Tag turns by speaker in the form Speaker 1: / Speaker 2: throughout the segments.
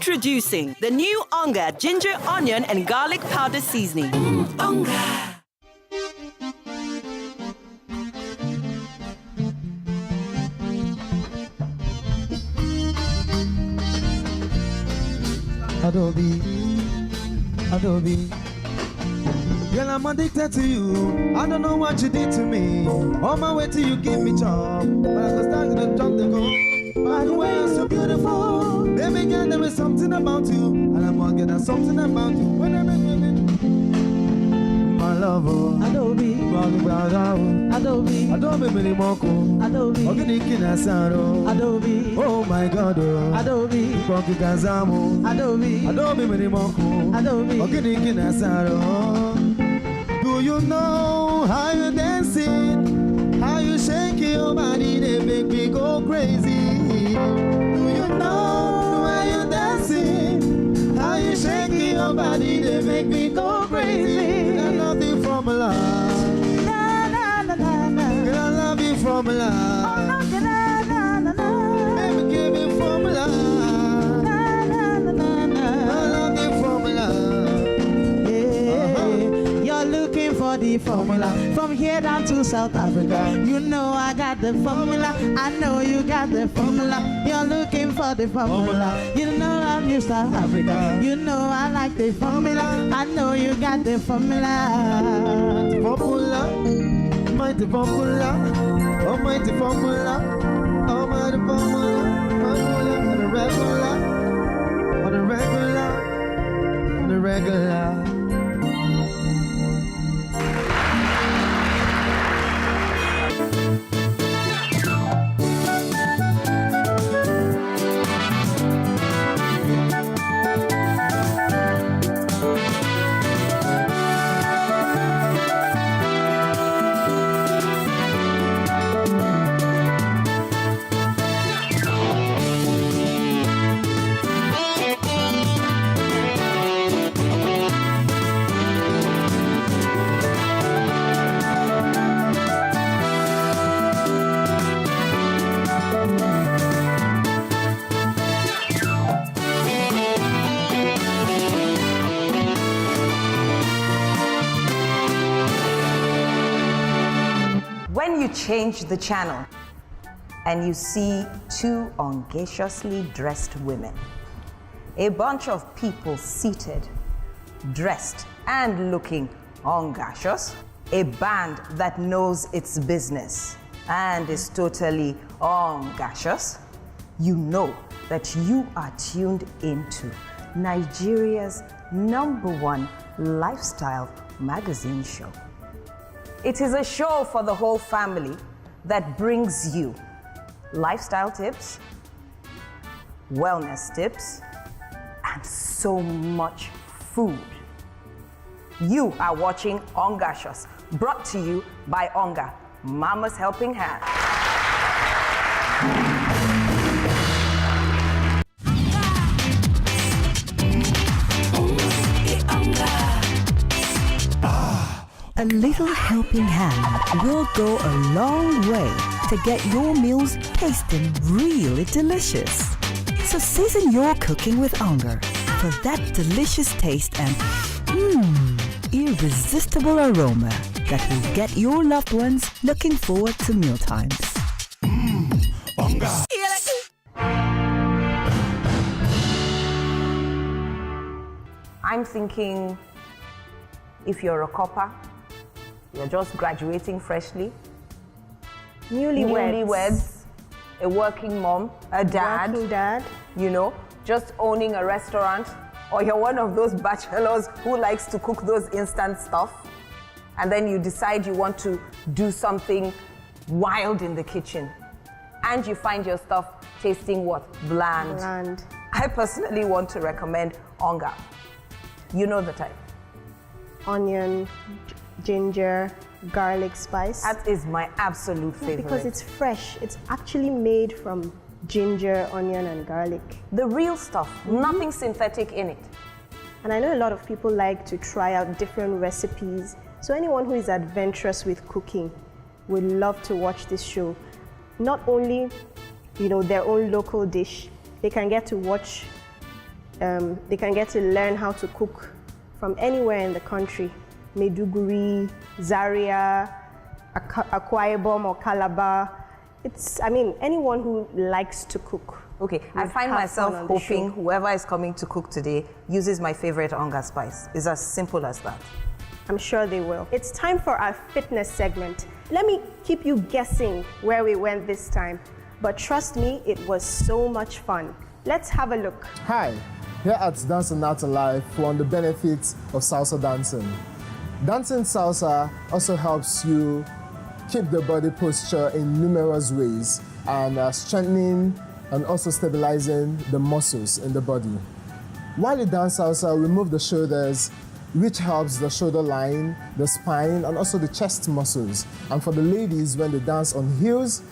Speaker 1: Introducing the new Onga ginger, onion, and garlic powder seasoning. Onga.
Speaker 2: Adobe. Girl, I'm addicted to you. I don't know what you did to me. On my way to you, give me chop. But I was starting to drop the goal. By the way, you're so beautiful. Baby girl, there is something about you. And I'm gonna get something about you. When I'm my lover. Adobe. Adobe. Adobe, Billy Moko. Adobe. Organic Kinasaro. Adobe. Oh my God. Adobe. Koki Kazamo. Adobe. Adobe, Billy Moko. Adobe. Organic Kinasaro. Do you know how you dancing? How you shake your body, they make me go crazy. Do you know how you dancing? How you shake your body, they make me go crazy. I love you from love. Girl, I love you from love. Baby, give me from love. I love you from love.
Speaker 3: You're looking for the formula from here down to South Africa. You know I got the formula. I know you got the formula. You're looking for the formula. You know I'm New South Africa. You know I like the formula. I know you got the formula.
Speaker 2: Formula, mighty formula, almighty formula, almighty formula, formula on the regular, on the regular, on the regular.
Speaker 4: When you change the channel and you see two ongaciously dressed women, a bunch of people seated, dressed and looking ongacious, a band that knows its business and is totally ongacious, you know that you are tuned into Nigeria's #1 lifestyle magazine show. It is a show for the whole family that brings you lifestyle tips, wellness tips, and so much food. You are watching Ongacious, brought to you by Onga, Mama's Helping Hand.
Speaker 1: A little helping hand will go a long way to get your meals tasting really delicious. So season your cooking with Onga for that delicious taste and irresistible aroma that will get your loved ones looking forward to mealtimes.
Speaker 2: Onga.
Speaker 4: I'm thinking if you're a copper, you're just graduating freshly, newlyweds, a working mom, a dad, you know, just owning a restaurant, or you're one of those bachelors who likes to cook those instant stuff, and then you decide you want to do something wild in the kitchen, and you find your stuff tasting what? Bland. I personally want to recommend Onga. You know the type.
Speaker 5: Onion, ginger, garlic spice.
Speaker 4: That is my absolute favorite.
Speaker 5: Because it's fresh. It's actually made from ginger, onion, and garlic.
Speaker 4: The real stuff, nothing synthetic in it.
Speaker 5: And I know a lot of people like to try out different recipes. So anyone who is adventurous with cooking would love to watch this show. Not only, you know, their own local dish, they can get to watch They can get to learn how to cook from anywhere in the country. Maiduguri, Zaria, Akwa Ibom or Calabar. Anyone who likes to cook.
Speaker 4: Okay, I find myself hoping whoever is coming to cook today uses my favorite Onga spice. It's as simple as that.
Speaker 5: I'm sure they will. It's time for our fitness segment. Let me keep you guessing where we went this time. But trust me, it was so much fun. Let's have a look.
Speaker 6: Hi, here at Dancing Out Alive for the benefits of salsa dancing. Dancing salsa also helps you keep the body posture in numerous ways and strengthening and also stabilizing the muscles in the body. While you dance salsa, remove the shoulders, which helps the shoulder line, the spine, and also the chest muscles. And for the ladies, when they dance on heels,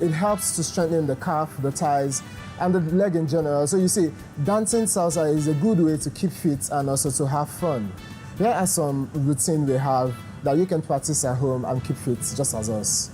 Speaker 6: it helps to strengthen the calf, the thighs, and the leg in general. So you see, dancing salsa is a good way to keep fit and also to have fun. Here are some routines we have that you can practice at home and keep fit just as us.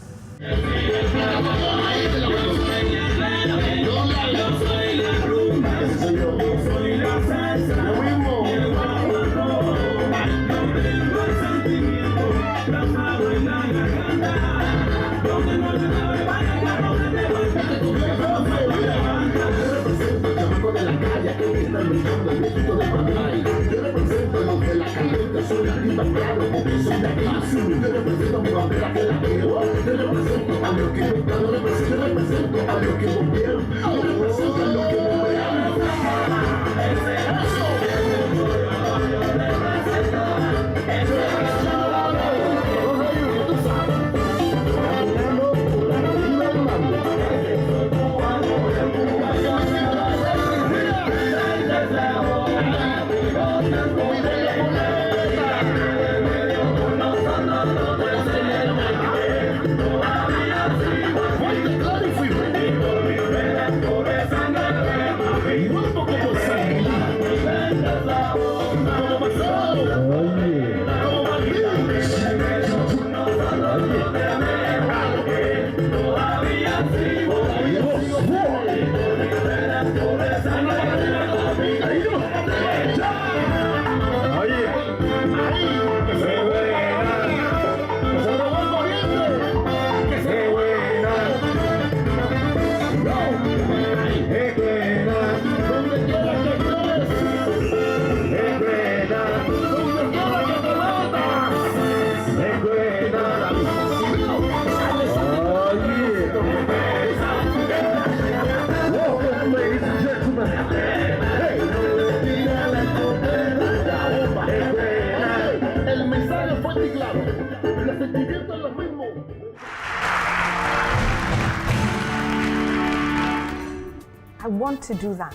Speaker 4: I want to do that.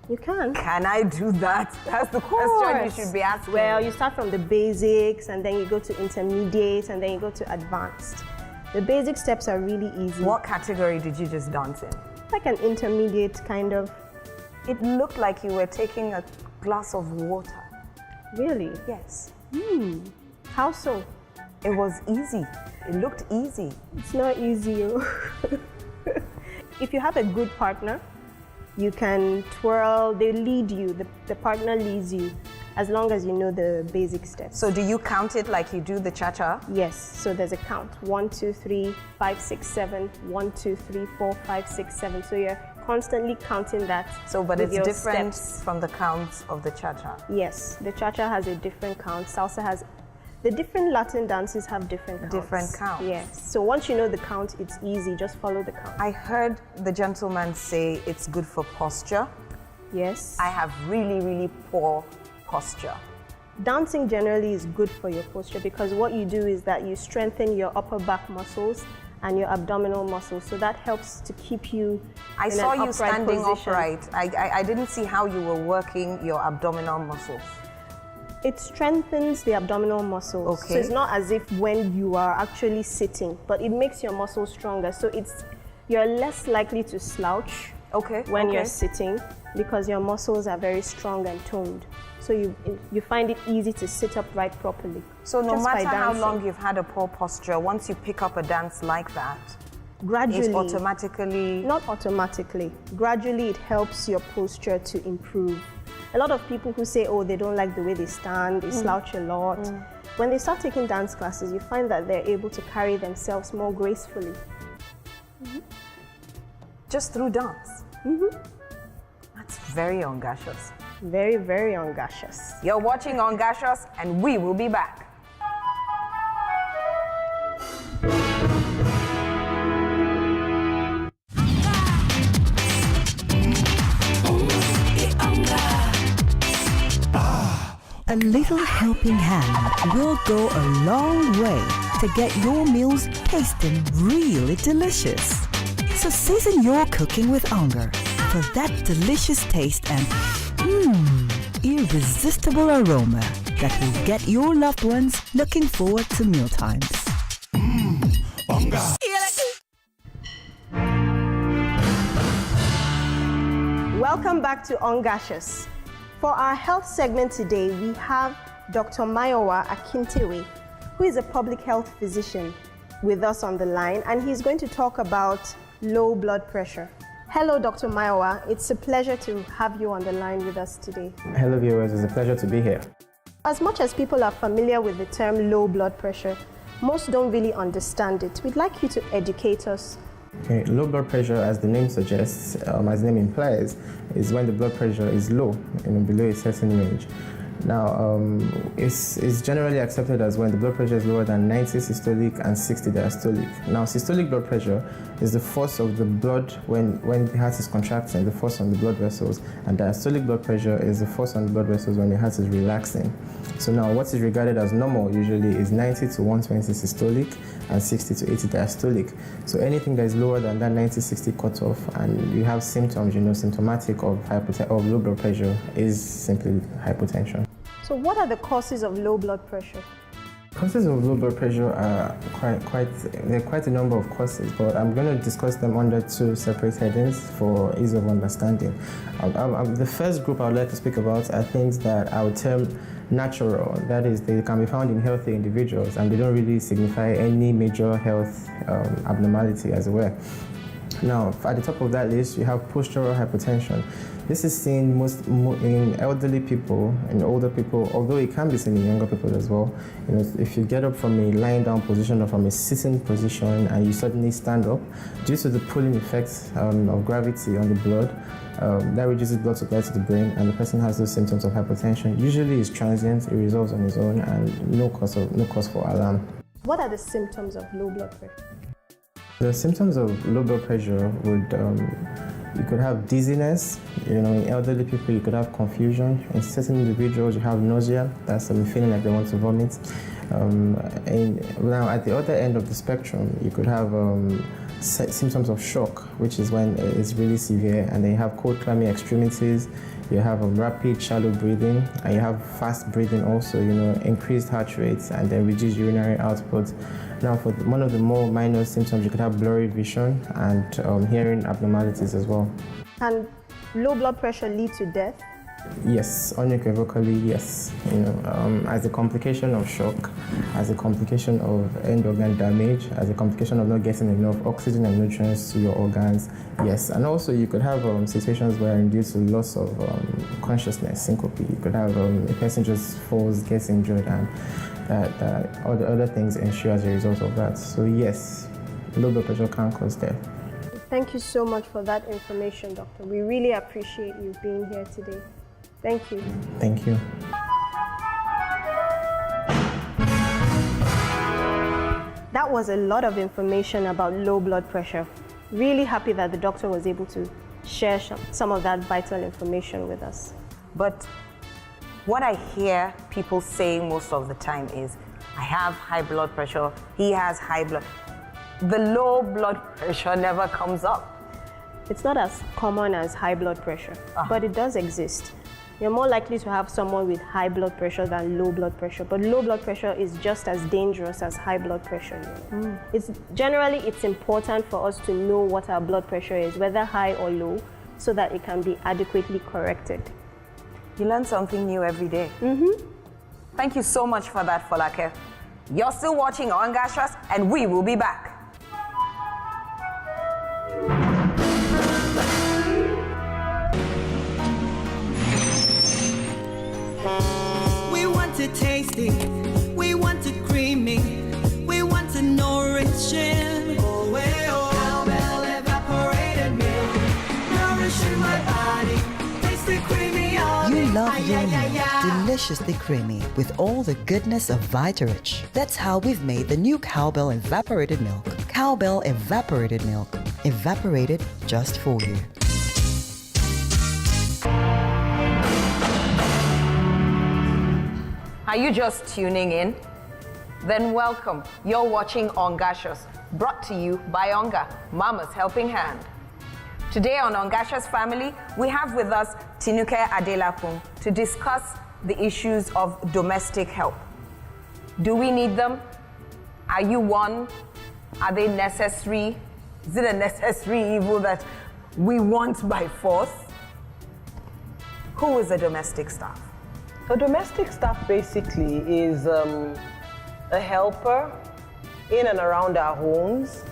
Speaker 5: You can.
Speaker 4: Can I do that? That's the question you should be asking.
Speaker 5: Well, you start from the basics and then you go to intermediate and then you go to advanced. The basic steps are really easy.
Speaker 4: What category did you just dance in?
Speaker 5: Like an intermediate kind of.
Speaker 4: It looked like you were taking a glass of water.
Speaker 5: Really?
Speaker 4: Yes.
Speaker 5: How so?
Speaker 4: It was easy. It looked easy.
Speaker 5: It's not easy. If you have a good partner, you can twirl, they lead you, the partner leads you, as long as you know the basic steps.
Speaker 4: So do you count it like you do the cha-cha?
Speaker 5: Yes, so there's a count. 1, 2, 3, 5, 6, 7, 1, 2, 3, 4, 5, 6, 7. So you're constantly counting that.
Speaker 4: So, but it's different
Speaker 5: steps.
Speaker 4: from the counts of the cha-cha?
Speaker 5: Yes, the cha-cha has a different count. Salsa has, the different Latin dances have different counts.
Speaker 4: Different counts.
Speaker 5: Yes, so once you know the count, it's easy, just follow the count.
Speaker 4: I heard the gentleman say it's good for posture.
Speaker 5: Yes.
Speaker 4: I have really, really poor posture.
Speaker 5: Dancing generally is good for your posture because what you do is that you strengthen your upper back muscles and your abdominal muscles, so that helps to keep you
Speaker 4: I saw you standing
Speaker 5: position.
Speaker 4: upright. I didn't see how you were working your abdominal muscles.
Speaker 5: It strengthens the abdominal muscles.
Speaker 4: Okay.
Speaker 5: So it's not as if when you are actually sitting, but it makes your muscles stronger. So you're less likely to slouch when you're sitting because your muscles are very strong and toned. So you find it easy to sit upright properly.
Speaker 4: So no matter how long you've had a poor posture, once you pick up a dance like that,
Speaker 5: Gradually.
Speaker 4: It's automatically...
Speaker 5: Not automatically. Gradually, it helps your posture to improve. A lot of people who say, oh, they don't like the way they stand, they slouch a lot. When they start taking dance classes, you find that they're able to carry themselves more gracefully.
Speaker 4: Just through dance? That's very Ongacious.
Speaker 5: Very, very Ongacious.
Speaker 4: You're watching Ongacious, and we will be back.
Speaker 1: A little helping hand will go a long way to get your meals tasting really delicious. So season your cooking with Onga for that delicious taste and irresistible aroma that will get your loved ones looking forward to mealtimes.
Speaker 2: Onga.
Speaker 5: Welcome back to Ongacious. For our health segment today, we have Dr. Mayowa Akintewe, who is a public health physician with us on the line, and he's going to talk about low blood pressure. Hello, Dr. Mayowa. It's a pleasure to have you on the line with us today.
Speaker 7: Hello, viewers. It's a pleasure to be here.
Speaker 5: As much as people are familiar with the term low blood pressure, most don't really understand it. We'd like you to educate us.
Speaker 7: Okay, low blood pressure, as the name suggests, as the name implies, is when the blood pressure is low, below a certain range. Now, it's generally accepted as when the blood pressure is lower than 90 systolic and 60 diastolic. Now, systolic blood pressure is the force of the blood when the heart is contracting, the force on the blood vessels, and diastolic blood pressure is the force on the blood vessels when the heart is relaxing. So now, what is regarded as normal usually is 90 to 120 systolic and 60 to 80 diastolic. So anything that is lower than that 90-60 cutoff and you have symptoms, symptomatic of low blood pressure is simply hypotension.
Speaker 5: So what are the causes of low blood pressure?
Speaker 7: Causes of low blood pressure are there are quite a number of causes, but I'm going to discuss them under two separate headings for ease of understanding. The first group I would like to speak about are things that I would term natural. That is, they can be found in healthy individuals and they don't really signify any major health abnormality as well. Now, at the top of that list, you have postural hypotension. This is seen most in elderly people and older people, although it can be seen in younger people as well. If you get up from a lying down position or from a sitting position and you suddenly stand up, due to the pulling effect of gravity on the blood, that reduces blood supply to the brain, and the person has those symptoms of hypertension. Usually, it's transient; it resolves on its own, and no cause for alarm.
Speaker 5: What are the symptoms of low blood pressure?
Speaker 7: The symptoms of low blood pressure would, you could have dizziness, in elderly people you could have confusion, in certain individuals you have nausea, that's feeling like they want to vomit. And now at the other end of the spectrum, you could have symptoms of shock, which is when it's really severe, and then you have cold, clammy extremities, you have rapid, shallow breathing, and you have fast breathing also, increased heart rates, and then reduced urinary output. Now, for one of the more minor symptoms, you could have blurry vision and hearing abnormalities as well.
Speaker 5: Can low blood pressure lead to death?
Speaker 7: Yes, unequivocally, yes. As a complication of shock, as a complication of end organ damage, as a complication of not getting enough oxygen and nutrients to your organs, yes. And also, you could have situations where, due to loss of consciousness, syncope, you could have a person just falls, gets injured, and all the other things ensue as a result of that. So yes, low blood pressure can cause death.
Speaker 5: Thank you so much for that information, Doctor. We really appreciate you being here today. Thank you.
Speaker 7: Thank you.
Speaker 5: That was a lot of information about low blood pressure. Really happy that the doctor was able to share some of that vital information with us.
Speaker 4: But what I hear people saying most of the time is, I have high blood pressure, he has high blood. The low blood pressure never comes up.
Speaker 5: It's not as common as high blood pressure, but it does exist. You're more likely to have someone with high blood pressure than low blood pressure, but low blood pressure is just as dangerous as high blood pressure. It's important for us to know what our blood pressure is, whether high or low, so that it can be adequately corrected.
Speaker 4: You learn something new every day. Thank you so much for that, Folake. You're still watching Ongacious, and we will be back.
Speaker 1: You love your meal deliciously creamy with all the goodness of Vitarich. That's how we've made the new Cowbell Evaporated Milk. Cowbell Evaporated Milk. Evaporated just for you.
Speaker 4: Are you just tuning in? Then welcome. You're watching Ongacious, brought to you by Onga, Mama's Helping Hand. Today on Ongacious Family, we have with us Tinuke Adelakun to discuss the issues of domestic help. Do we need them? Are you one? Are they necessary? Is it a necessary evil that we want by force? Who is a domestic staff?
Speaker 8: A domestic staff basically is a helper in and around our homes.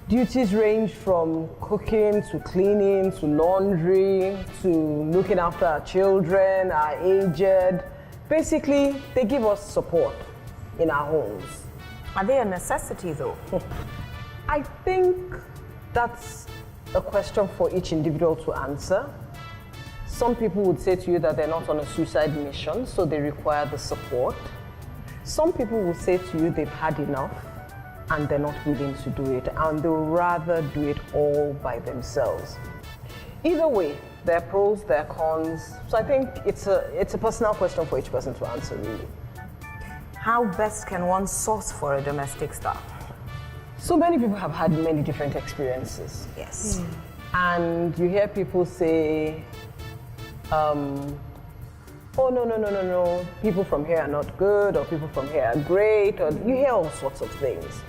Speaker 8: Duties range from cooking to cleaning to laundry to looking after our children, our aged. Basically, they give us support in our homes.
Speaker 4: Are they a necessity though?
Speaker 8: I think that's a question for each individual to answer. Some people would say to you that they're not on a suicide mission, so they require the support. Some people will say to you they've had enough and they're not willing to do it, and they'll rather do it all by themselves. Either way, there are pros, there are cons. So I think it's a personal question for each person to answer, really.
Speaker 4: How best can one source for a domestic staff?
Speaker 8: So many people have had many different experiences.
Speaker 4: Yes.
Speaker 8: And you hear people say, oh, no, people from here are not good, or people from here are great, or you hear all sorts of things.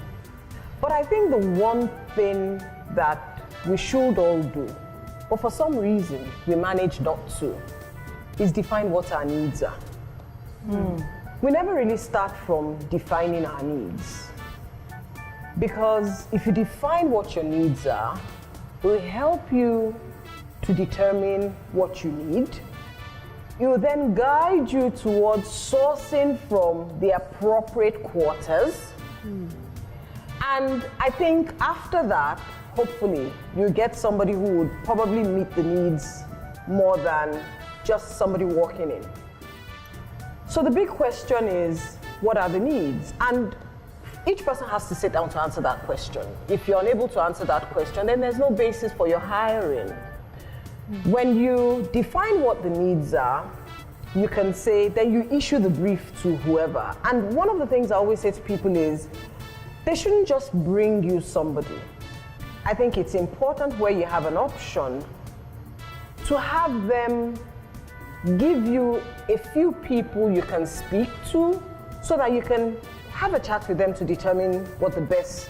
Speaker 8: But I think the one thing that we should all do, but for some reason we manage not to, is define what our needs are. We never really start from defining our needs. Because if you define what your needs are, it will help you to determine what you need. It will then guide you towards sourcing from the appropriate quarters. And I think after that, hopefully, you'll get somebody who would probably meet the needs more than just somebody walking in. So the big question is, what are the needs? And each person has to sit down to answer that question. If you're unable to answer that question, then there's no basis for your hiring. When you define what the needs are, you can say, then you issue the brief to whoever. And one of the things I always say to people is, they shouldn't just bring you somebody. I think it's important where you have an option to have them give you a few people you can speak to so that you can have a chat with them to determine what the best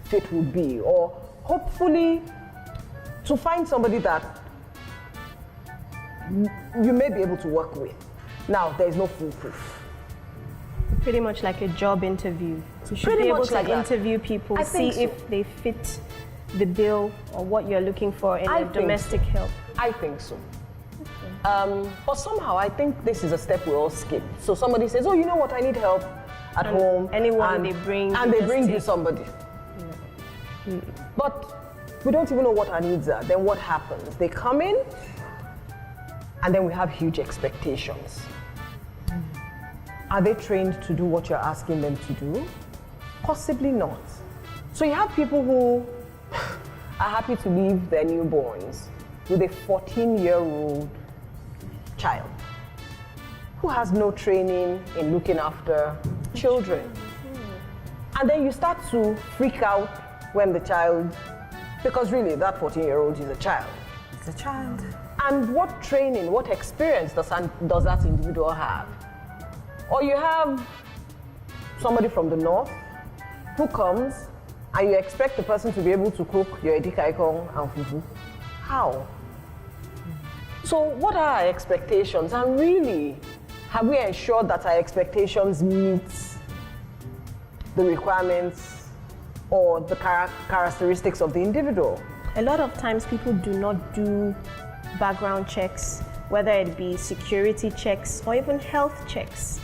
Speaker 8: fit would be, or hopefully to find somebody that you may be able to work with. Now, there is no foolproof.
Speaker 5: Pretty much like a job interview. You should
Speaker 8: Pretty
Speaker 5: be able
Speaker 8: much
Speaker 5: to
Speaker 8: like that.
Speaker 5: interview people,
Speaker 8: I
Speaker 5: see
Speaker 8: think so.
Speaker 5: if they fit the bill or what you're looking for in a domestic help.
Speaker 8: I think so. But somehow I think this is a step we all skip. So somebody says, oh, you know what, I need help at home.
Speaker 5: Anyone they bring,
Speaker 8: and
Speaker 5: you
Speaker 8: they
Speaker 5: just
Speaker 8: bring you
Speaker 5: take.
Speaker 8: somebody. But we don't even know what our needs are. Then what happens? They come in, and then we have huge expectations. Are they trained to do what you're asking them to do? Possibly not. So you have people who are happy to leave their newborns with a 14-year-old child who has no training in looking after children. And then you start to freak out when the child, because really that 14-year-old is a child.
Speaker 4: It's a child.
Speaker 8: And what training, what experience does that individual have? Or you have somebody from the north who comes and you expect the person to be able to cook your edikaikong and fufu. How? So what are our expectations? And really, have we ensured that our expectations meet the requirements or the characteristics of the individual?
Speaker 5: A lot of times people do not do background checks, whether it be security checks or even health checks.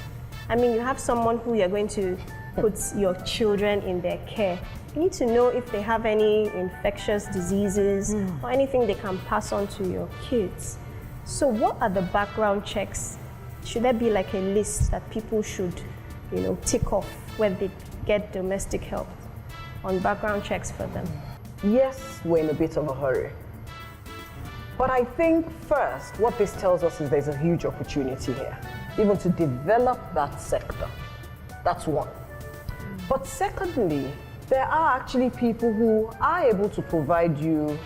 Speaker 5: I mean, you have someone who you're going to put your children in their care. You need to know if they have any infectious diseases or anything they can pass on to your kids. So what are the background checks? Should there be like a list that people should, tick off when they get domestic help on background checks for them?
Speaker 8: Yes, we're in a bit of a hurry. But I think first, what this tells us is there's a huge opportunity here, even to develop that sector. That's one. But secondly, there are actually people who are able to provide you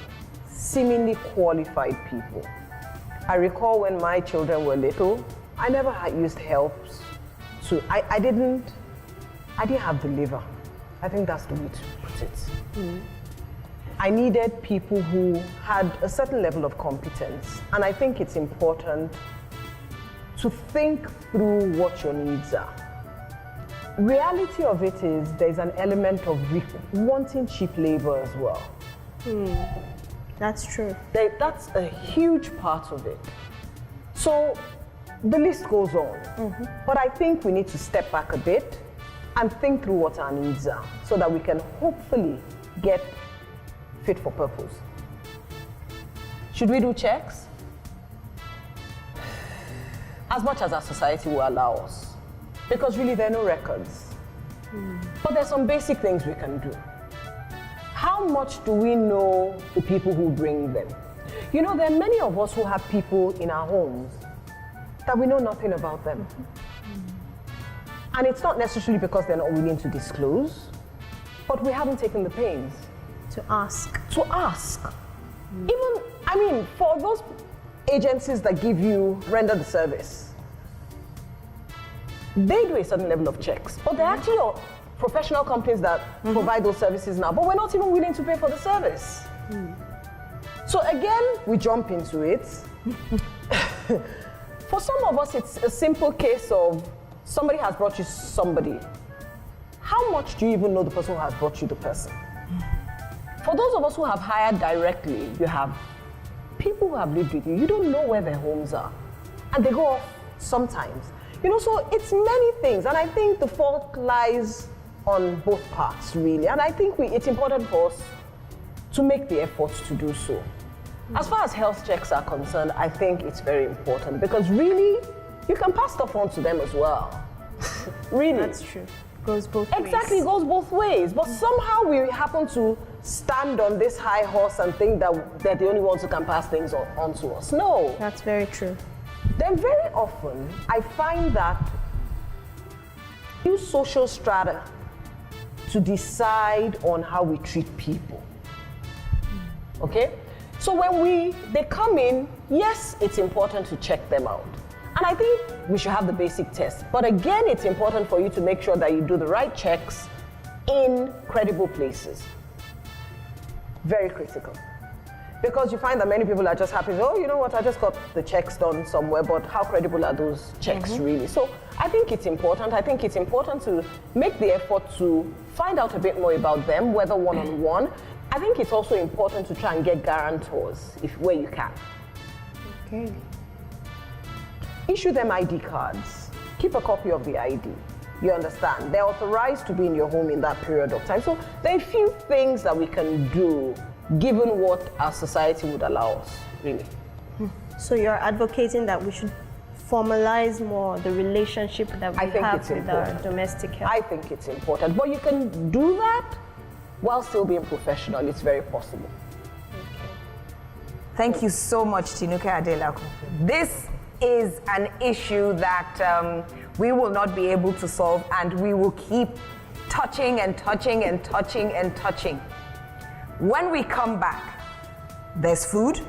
Speaker 8: seemingly qualified people. I recall when my children were little, I never had used helps. I didn't have the liver. I think that's the way to put it. I needed people who had a certain level of competence. And I think it's important to think through what your needs are. Reality of it is there's an element of wanting cheap labor as well.
Speaker 5: That's true.
Speaker 8: That's a huge part of it. So the list goes on. But I think we need to step back a bit and think through what our needs are so that we can hopefully get fit for purpose. Should we do checks? As much as our society will allow us. Because really there are no records. But there's some basic things we can do. How much do we know the people who bring them? There are many of us who have people in our homes that we know nothing about them. And it's not necessarily because they're not willing to disclose, but we haven't taken the pains.
Speaker 5: To ask.
Speaker 8: Even, for those agencies that render the service, they do a certain level of checks, but they're actually professional companies that provide those services now, but we're not even willing to pay for the service. So again, we jump into it. For some of us, it's a simple case of somebody has brought you somebody. How much do you even know the person who has brought you the person? For those of us who have hired directly, you have people who have lived with you, you don't know where their homes are. And they go off sometimes. So it's many things. And I think the fault lies on both parts, really. And I think it's important for us to make the effort to do so. As far as health checks are concerned, I think it's very important because really, you can pass stuff on to them as well. Really.
Speaker 5: That's true. Goes both ways.
Speaker 8: Exactly, it goes both ways. But somehow we happen to stand on this high horse and think that they're the only ones who can pass things on to us. No.
Speaker 5: That's very true.
Speaker 8: Then very often, I find that we use social strata to decide on how we treat people. Okay? So when they come in, yes, it's important to check them out. And I think we should have the basic test. But again, it's important for you to make sure that you do the right checks in credible places. Very critical. Because you find that many people are just happy, oh, you know what, I just got the checks done somewhere, but how credible are those checks really? So I think it's important. I think it's important to make the effort to find out a bit more about them, whether one-on-one. I think it's also important to try and get guarantors where you can.
Speaker 5: Okay.
Speaker 8: Issue them ID cards. Keep a copy of the ID. You understand? They're authorized to be in your home in that period of time. So there are a few things that we can do given what our society would allow us, really.
Speaker 5: So you're advocating that we should formalize more the relationship that we have with our domestic help?
Speaker 8: I think it's important. But you can do that while still being professional. It's very possible.
Speaker 4: Okay. Thank you so much, Tinuke Adelaku. This is an issue that we will not be able to solve, and we will keep touching and touching and touching and touching. When we come back, there's food.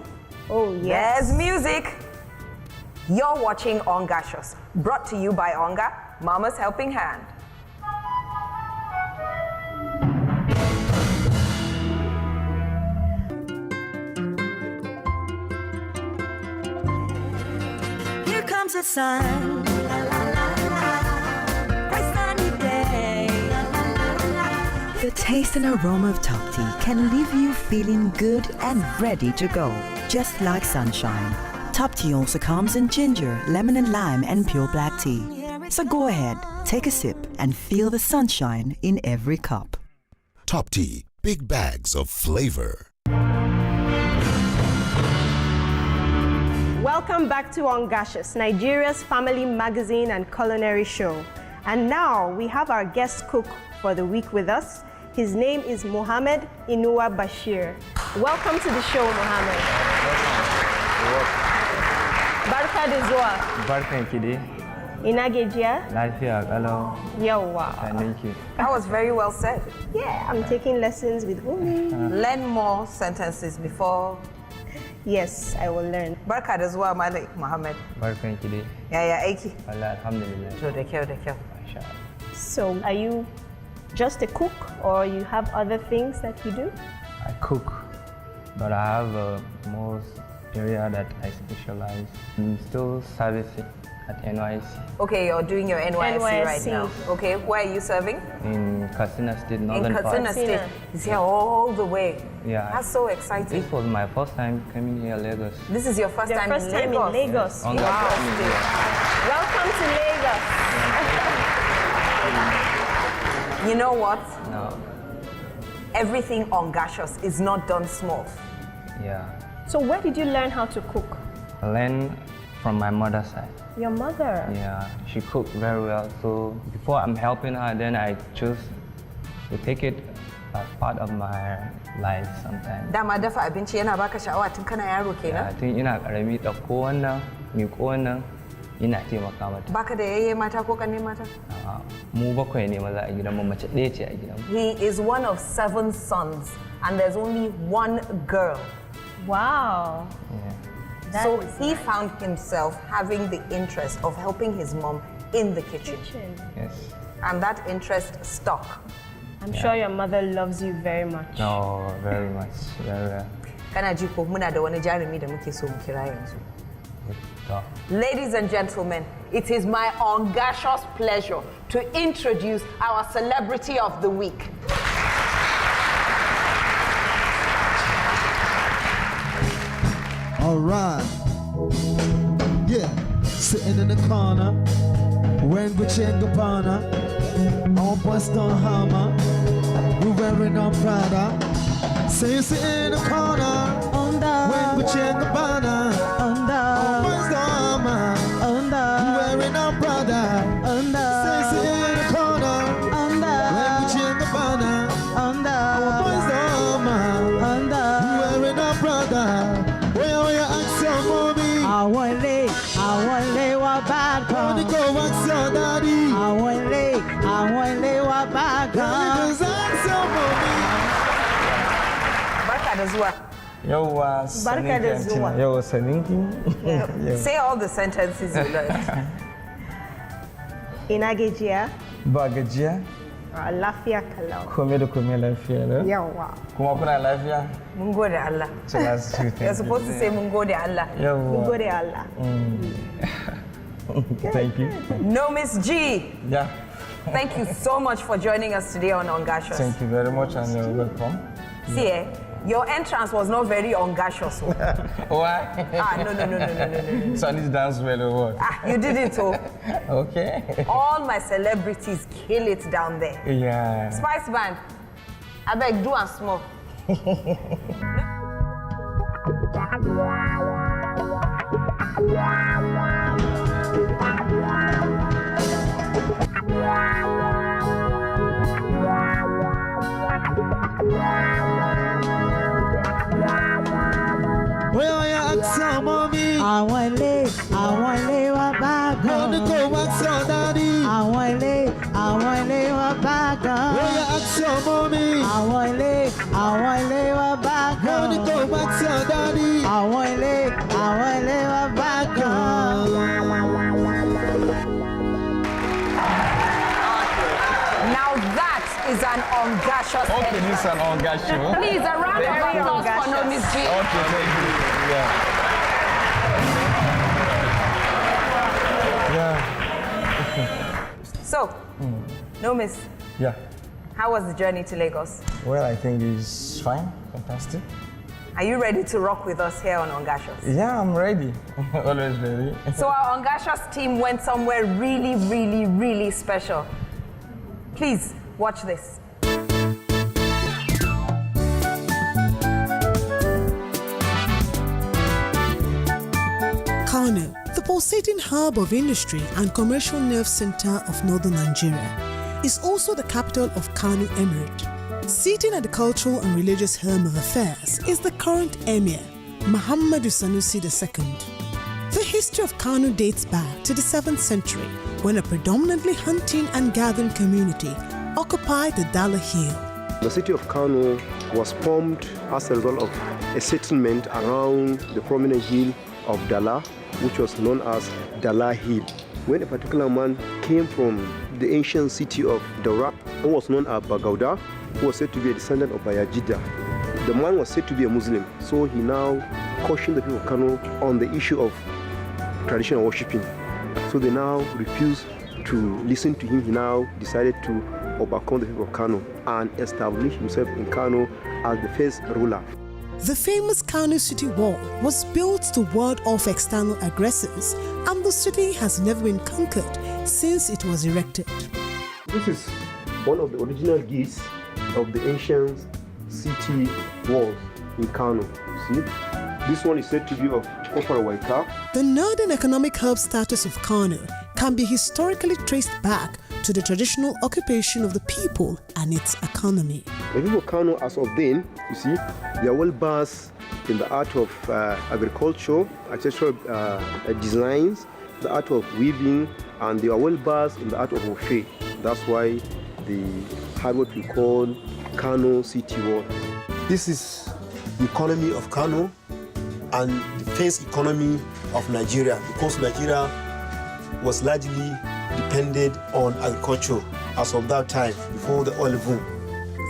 Speaker 5: Oh, yes.
Speaker 4: There's music. You're watching Ongacious, brought to you by Onga, Mama's Helping Hand.
Speaker 1: Here comes the sun. La, la, la, la. Bright sunny day. La, la, la, la. The taste and aroma of top tea can leave you feeling good and ready to go, just like sunshine. Top tea also comes in ginger, lemon and lime, and pure black tea. So go ahead, take a sip, and feel the sunshine in every cup.
Speaker 9: Top Tea, big bags of flavor.
Speaker 5: Welcome back to Ongacious, Nigeria's family magazine and culinary show. And now we have our guest cook for the week with us. His name is Mohammed Inuwa Bashir. Welcome to the show, Mohammed. Barka da zuwa.
Speaker 10: Barkan ki dai.
Speaker 5: Ina gajiya?
Speaker 10: Lafiya kalau.
Speaker 5: Yawwa.
Speaker 10: Thank you.
Speaker 4: That was very well said.
Speaker 5: Yeah, I'm taking lessons with Umi.
Speaker 4: Learn more sentences before.
Speaker 5: Yes, I will learn.
Speaker 4: Barka da zuwa Malik Mohammed.
Speaker 10: Barkan ki dai.
Speaker 4: Yaya aiki?
Speaker 10: Allah alhamdulillah.
Speaker 4: To da kyau da kyau.
Speaker 10: Masha Allah.
Speaker 5: So, are you just a cook or you have other things that you do?
Speaker 10: I cook, but I have a more area that I specialize in still servicing at NYC.
Speaker 4: Okay, you're doing your NYC right
Speaker 5: NYSC.
Speaker 4: now. Okay, where are you serving?
Speaker 10: In Katsina State, northern
Speaker 4: In Katsina
Speaker 10: part.
Speaker 4: State. It's here all the way.
Speaker 10: Yeah.
Speaker 4: That's so exciting.
Speaker 10: This was my first time coming here, Lagos.
Speaker 4: This is your first
Speaker 5: Your
Speaker 4: time
Speaker 5: first
Speaker 4: in
Speaker 5: time
Speaker 4: Lagos?
Speaker 5: in Lagos.
Speaker 10: Yes. Onga
Speaker 4: Wow.
Speaker 10: coming here.
Speaker 5: Welcome to Lagos.
Speaker 4: You know what?
Speaker 10: No.
Speaker 4: Everything Ongacious is not done small.
Speaker 10: Yeah.
Speaker 5: So, where did you learn how to cook?
Speaker 10: I learned from my mother's side.
Speaker 5: Your mother.
Speaker 10: Yeah, she cooked very well. So before I'm helping her, then I choose to take it as part of my life sometimes.
Speaker 4: Dama dafa abinci yana baka sha'awa tun kana yaro
Speaker 10: Yeah,
Speaker 4: kenan?
Speaker 10: tun ina karami ɗauko wannan, miƙo wannan, ina taimaka mata.
Speaker 4: Baka da yayye mata ko kanne mata?
Speaker 10: A'a, mu bakwai ne maza a gidanmu, mace ɗaya ce a gidanmu.
Speaker 4: He is one of 7 sons and there's only 1 girl.
Speaker 5: Wow.
Speaker 10: Yeah.
Speaker 4: So he found himself having the interest of helping his mom in the kitchen.
Speaker 10: Yes.
Speaker 4: And that interest stuck.
Speaker 5: I'm sure your mother loves you very much.
Speaker 10: No, very much, very well.
Speaker 4: Kana ji ko muna da wani jarumi da muke so mu kira yanzu.
Speaker 10: So,
Speaker 4: Ladies and gentlemen, it is my Ongacious pleasure to introduce our celebrity of the week.
Speaker 2: All right. Yeah, sitting in the corner, wearing Gucci and Gabbana, on Boston Hammer, we're wearing our Prada. Say sitting in the corner, wearing Gucci and Gabbana, on Boston Hammer, we're wearing our Prada. Say sitting in the corner, wearing Gucci and Gabbana, on Boston Hammer, we're wearing our Prada.
Speaker 3: Awole wa bago.
Speaker 2: Wanna go wax your daddy?
Speaker 3: Awole wa bago.
Speaker 4: Barka da zuwa.
Speaker 10: Yawwa,
Speaker 4: Barka da zuwa.
Speaker 10: Yawwa, saninki.
Speaker 4: Say all the sentences you learned.
Speaker 5: Ina gajiya?
Speaker 10: Ba gajiya?
Speaker 5: Lafiya kalau.
Speaker 10: Kome da kome lafiya ne?
Speaker 5: Yawwa.
Speaker 10: Kuma kuna lafiya?
Speaker 4: Mun gode Allah.
Speaker 10: So that's two things.
Speaker 4: You're supposed to say mun gode Allah.
Speaker 5: Mun
Speaker 10: Yawwa.
Speaker 5: gode Allah.
Speaker 10: Thank you.
Speaker 4: No, Miss G.
Speaker 10: Yeah.
Speaker 4: Thank you so much for joining us today on Ongacious.
Speaker 10: Thank you very much and you're welcome.
Speaker 4: See, your entrance was not very Ongacious.
Speaker 10: Why?
Speaker 4: No.
Speaker 10: So I need to dance well or what?
Speaker 4: You didn't, oh.
Speaker 10: Okay.
Speaker 4: All my celebrities kill it down there.
Speaker 10: Yeah.
Speaker 4: Spice Band, I beg, do and small.
Speaker 2: Where are you at some mommy?
Speaker 3: Awole wa bago.
Speaker 2: Wanna go wax your daddy?
Speaker 3: Awole wa bago.
Speaker 2: Where you at some mommy?
Speaker 3: Awole wa bago.
Speaker 2: Wanna go wax your daddy?
Speaker 3: Awole wa bago.
Speaker 4: Now that is an Ongacious.
Speaker 10: Okay, this is an Onga show.
Speaker 4: Please, a round of applause for no Miss G.
Speaker 10: Okay, thank you. Yeah. Yeah.
Speaker 4: So, no Miss,
Speaker 10: Yeah.
Speaker 4: how was the journey to Lagos?
Speaker 10: Well, I think it's fine. Fantastic.
Speaker 4: Are you ready to rock with us here on Ongacious?
Speaker 10: Yeah, I'm ready. Always ready.
Speaker 4: So our Ongacious team went somewhere really, really, really special. Please, watch this.
Speaker 3: Kano, the pulsating hub of industry and commercial nerve center of northern Nigeria, is also the capital of Kano Emirate. Sitting at the cultural and religious helm of affairs is the current emir, Muhammadu Sanusi II. The history of Kano dates back to the 7th century, when a predominantly hunting and gathering community occupied the Dala Hill.
Speaker 11: The city of Kano was formed as a result of a settlement around the prominent hill of Dala, which was known as Dala Hill. When a particular man came from the ancient city of Daura, who was known as Bagauda, who was said to be a descendant of Bayajida. The man was said to be a Muslim, so he now cautioned the people of Kano on the issue of traditional worshipping. So they now refused to listen to him. He now decided to overcome the people of Kano and establish himself in Kano as the first ruler.
Speaker 3: The famous Kano city wall was built to ward off external aggressors, and the city has never been conquered since it was erected.
Speaker 11: This is one of the original gates of the ancient city walls in Kano. See, this one is said to be of copper waika.
Speaker 3: The northern economic hub status of Kano can be historically traced back to the traditional occupation of the people and its economy.
Speaker 11: The people of Kano, as of then, you see, they are well versed in the art of agriculture, architectural designs, the art of weaving, and they are well versed in the art of warfare. That's why they have what we call Kano City Wall. This is the economy of Kano and the first economy of Nigeria, because Nigeria was largely depended on agriculture as of that time, before the oil boom.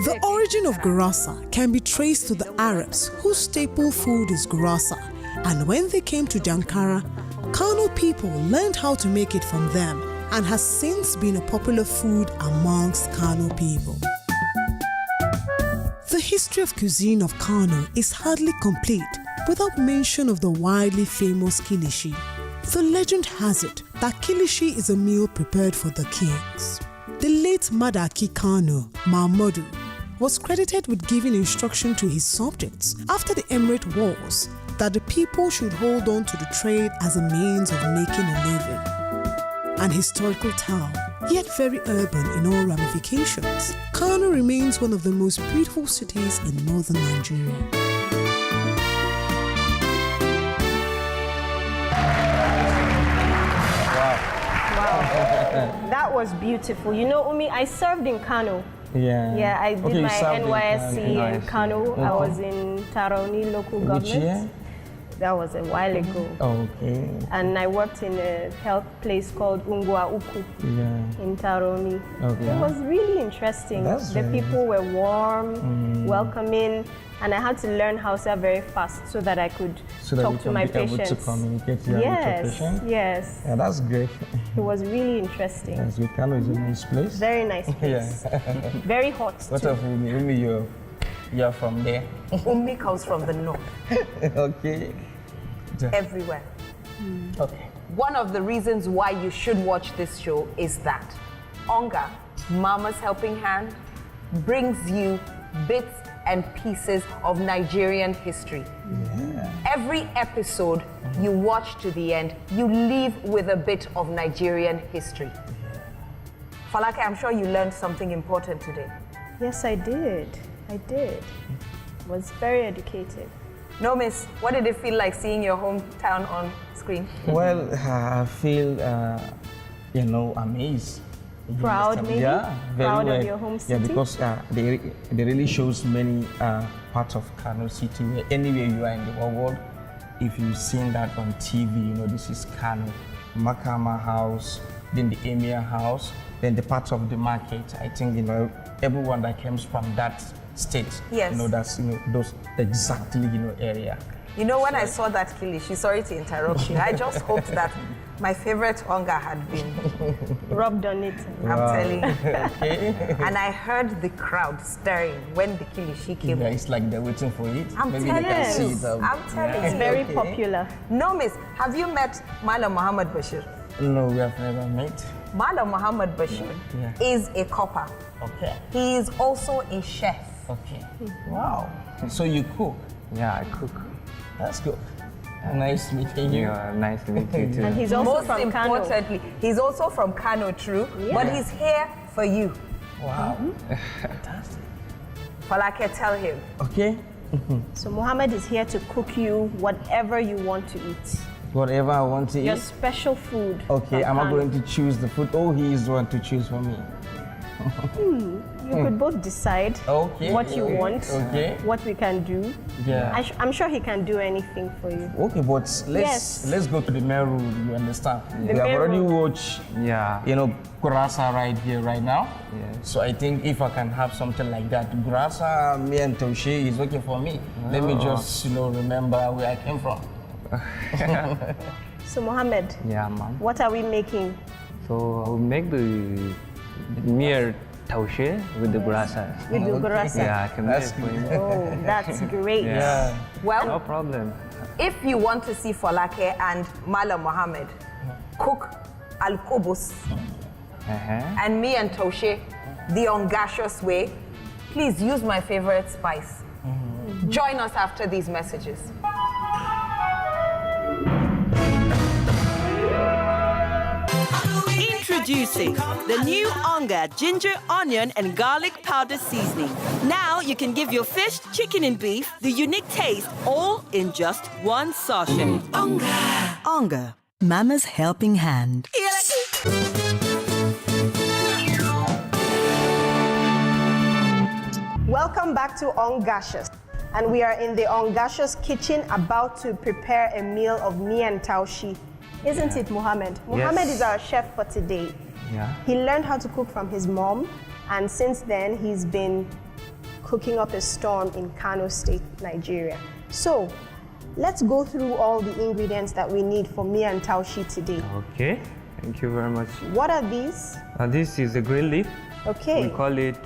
Speaker 3: The origin of gurasa can be traced to the Arabs, whose staple food is gurasa, and when they came to Jankara, Kano people learned how to make it from them and has since been a popular food amongst Kano people. The history of cuisine of Kano is hardly complete without mention of the widely famous Kilishi. The legend has it that Kilishi is a meal prepared for the kings. The late Madaki Kano, Mahmudu, was credited with giving instruction to his subjects after the Emirate Wars that the people should hold on to the trade as a means of making a living. An historical town, yet very urban in all ramifications, Kano remains one of the most beautiful cities in northern Nigeria.
Speaker 5: That was beautiful. You know, Umi, I served in Kano.
Speaker 7: Yeah.
Speaker 5: Yeah, I did my NYSC in Kano.
Speaker 7: Okay.
Speaker 5: I was in Tarauni local government.
Speaker 7: Which year?
Speaker 5: That was a while ago.
Speaker 7: Okay.
Speaker 5: And I worked in a health place called Uku in Tarauni.
Speaker 7: Okay.
Speaker 5: It was really interesting. The people were warm, welcoming, and I had to learn Hausa very fast so that I could talk to my patients.
Speaker 7: Able to communicate with your patients?
Speaker 5: Yes.
Speaker 7: Yeah, that's great.
Speaker 5: It was really interesting.
Speaker 7: Yes, Kano is a nice place.
Speaker 5: Very nice place. Very hot.
Speaker 7: What
Speaker 5: too.
Speaker 7: of Umi? You're from there?
Speaker 4: Umi comes from the north.
Speaker 7: Okay.
Speaker 4: Everywhere.
Speaker 7: Okay.
Speaker 4: One of the reasons why you should watch this show is that Onga, Mama's Helping Hand, brings you bits and pieces of Nigerian history.
Speaker 7: Yeah.
Speaker 4: Every episode you watch to the end, you leave with a bit of Nigerian history. Falake, I'm sure you learned something important today.
Speaker 5: Yes, I did. I did. Was very educated.
Speaker 4: No, miss, what did it feel like seeing your hometown on screen?
Speaker 7: Well, I feel, amazed.
Speaker 5: Proud, maybe?
Speaker 7: Yeah, very
Speaker 5: proud
Speaker 7: well.
Speaker 5: Of your home city?
Speaker 7: Yeah, because they really shows many parts of Kano City. Anywhere you are in the world, if you've seen that on TV, this is Kano, Makama House, then the Emir House, then the parts of the market. I think everyone that comes from that state,
Speaker 4: yes,
Speaker 7: that's those exactly area.
Speaker 4: When I saw that Kilishi, sorry to interrupt you, I just hoped that my favorite Onga had been
Speaker 5: rubbed on it.
Speaker 4: I'm telling you. Okay. And I heard the crowd stirring when the Kilishi came.
Speaker 7: Yeah, it's like they're waiting for it.
Speaker 4: Maybe
Speaker 7: they can see it.
Speaker 4: I'm telling you.
Speaker 5: It's very popular.
Speaker 4: No, miss, have you met Malam Muhammad Bashir?
Speaker 7: No, we have never met.
Speaker 4: Malam Muhammad Bashir is a copper.
Speaker 7: Okay.
Speaker 4: He is also a chef.
Speaker 7: Okay. Wow. So you cook?
Speaker 10: Yeah, I cook.
Speaker 7: That's good.
Speaker 12: Nice meeting you.
Speaker 10: Yeah, nice to meet you too.
Speaker 5: And he's also
Speaker 4: Most
Speaker 5: from Kano.
Speaker 4: importantly, he's also from Kano, true, but he's here for you.
Speaker 12: Wow. Fantastic.
Speaker 4: Falake, tell him.
Speaker 12: Okay.
Speaker 5: So Mohammed is here to cook you whatever you want to eat.
Speaker 12: Whatever I want to
Speaker 5: Your
Speaker 12: eat.
Speaker 5: special food.
Speaker 12: Okay,
Speaker 5: from
Speaker 12: am I
Speaker 5: Kano.
Speaker 12: going to choose the food? Oh, he is the one to choose for me.
Speaker 5: You could both decide
Speaker 12: Okay.
Speaker 5: what you want,
Speaker 12: Okay.
Speaker 5: what we can do.
Speaker 12: Yeah.
Speaker 5: I'm sure he can do anything for you.
Speaker 12: Okay, but
Speaker 5: Yes.
Speaker 12: let's go to the main road. You understand?
Speaker 5: The
Speaker 12: We have
Speaker 5: main
Speaker 12: already
Speaker 5: road.
Speaker 12: watched,
Speaker 10: Yeah.
Speaker 12: gurasa right here, right now.
Speaker 10: Yes.
Speaker 12: So I think if I can have something like that, gurasa, Miyan Taushe is okay for me. Let me just, remember where I came from.
Speaker 5: So Mohammed,
Speaker 10: Yeah, ma'am.
Speaker 5: what are we making?
Speaker 10: So I'll make the Miyan Taushe with the gurasa.
Speaker 5: With the gurasa?
Speaker 10: Yeah, I can make
Speaker 12: That's
Speaker 10: it for you.
Speaker 5: Oh, that's great.
Speaker 10: Yeah.
Speaker 4: Well,
Speaker 10: No problem.
Speaker 4: if you want to see Falake and Malam Mohammed cook al-kobus and Miyan Taushe the Ongacious way, please use my favorite spice. Join us after these messages.
Speaker 1: Introducing the new Onga ginger, onion, and garlic powder seasoning. Now you can give your fish, chicken, and beef the unique taste all in just one sachet. Onga. Onga, Mama's helping hand.
Speaker 5: Welcome back to Ongacious. And we are in the Ongacious kitchen about to prepare a meal of Miyan Taushe. Isn't it, Mohammed? Mohammed is our chef for today.
Speaker 10: Yeah.
Speaker 5: He learned how to cook from his mom, and since then he's been cooking up a storm in Kano State, Nigeria. So, let's go through all the ingredients that we need for Miyan Taushe today.
Speaker 10: Okay. Thank you very much.
Speaker 5: What are these?
Speaker 10: This is a green leaf.
Speaker 5: Okay.
Speaker 10: We call it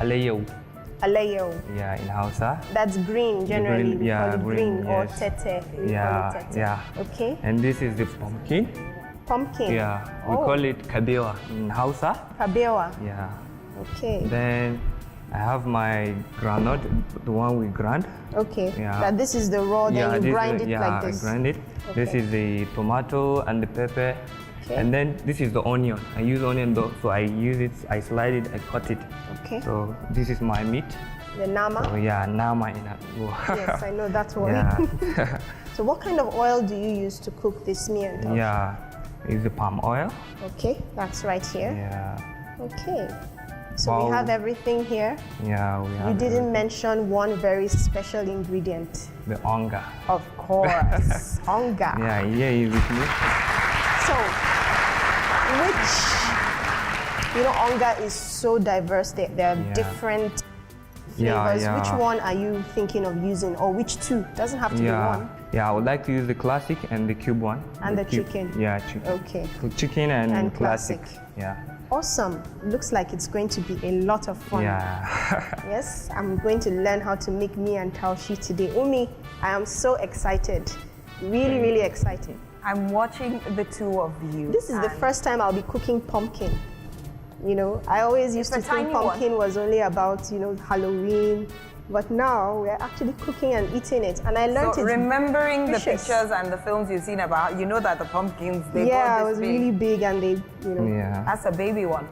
Speaker 10: alayo.
Speaker 5: Alayo.
Speaker 10: Yeah, in Hausa.
Speaker 5: That's green generally. We
Speaker 10: yeah,
Speaker 5: call it green or
Speaker 10: yes.
Speaker 5: tete. We
Speaker 10: Yeah,
Speaker 5: call it tete.
Speaker 10: yeah.
Speaker 5: Okay.
Speaker 10: And this is the pumpkin.
Speaker 5: Pumpkin.
Speaker 10: Yeah, we
Speaker 5: Oh.
Speaker 10: call it kabewa in Hausa.
Speaker 5: Kabewa.
Speaker 10: Yeah.
Speaker 5: Okay.
Speaker 10: Then I have my granite, the one we grind.
Speaker 5: Okay.
Speaker 10: Yeah.
Speaker 5: That this is the raw, then you grind it like this.
Speaker 10: I grind it. This
Speaker 5: Okay.
Speaker 10: is the tomato and the pepper.
Speaker 5: Okay.
Speaker 10: And then this is the onion. I use onion though, so I use it, I slide it, I cut it.
Speaker 5: Okay.
Speaker 10: So this is my meat.
Speaker 5: The nama.
Speaker 10: So yeah, nama in a.
Speaker 5: Yes, I know that one.
Speaker 10: Yeah.
Speaker 5: So what kind of oil do you use to cook this Miyan Taushe?
Speaker 10: Yeah, it's the palm oil.
Speaker 5: Okay, that's right here.
Speaker 10: Yeah.
Speaker 5: Okay. So
Speaker 10: Wow.
Speaker 5: we have everything here.
Speaker 10: Yeah, we have.
Speaker 5: You didn't mention one very special ingredient.
Speaker 10: the onga.
Speaker 5: Of course, Onga.
Speaker 10: Yeah, yeah, he's with me.
Speaker 5: So, Onga is so diverse. There are
Speaker 10: Yeah.
Speaker 5: different
Speaker 10: Yeah,
Speaker 5: flavors.
Speaker 10: yeah.
Speaker 5: Which one are you thinking of using, or which two? Doesn't have to be one.
Speaker 10: Yeah, I would like to use the classic and the cube one.
Speaker 5: And the
Speaker 10: cube.
Speaker 5: chicken.
Speaker 10: Yeah, chicken.
Speaker 5: Okay.
Speaker 10: So chicken and,
Speaker 5: And
Speaker 10: classic.
Speaker 5: classic.
Speaker 10: Yeah.
Speaker 5: Awesome. Looks like it's going to be a lot of fun.
Speaker 10: Yeah.
Speaker 5: Yes, I'm going to learn how to make Miyan Taushe today. Umi, I am so excited. Really, really excited.
Speaker 4: I'm watching the two of you.
Speaker 5: This is the first time I'll be cooking pumpkin. I always used to
Speaker 4: It's a
Speaker 5: think
Speaker 4: tiny one.
Speaker 5: pumpkin was only about, Halloween. But now we're actually cooking and eating it. And I learned
Speaker 4: So
Speaker 5: it.
Speaker 4: remembering the
Speaker 5: delicious.
Speaker 4: pictures and the films you've seen about, you know that the pumpkins, they
Speaker 5: Yeah,
Speaker 4: go
Speaker 5: it
Speaker 4: this
Speaker 5: was
Speaker 4: big.
Speaker 5: really big and they,
Speaker 10: Yeah.
Speaker 4: That's a baby one.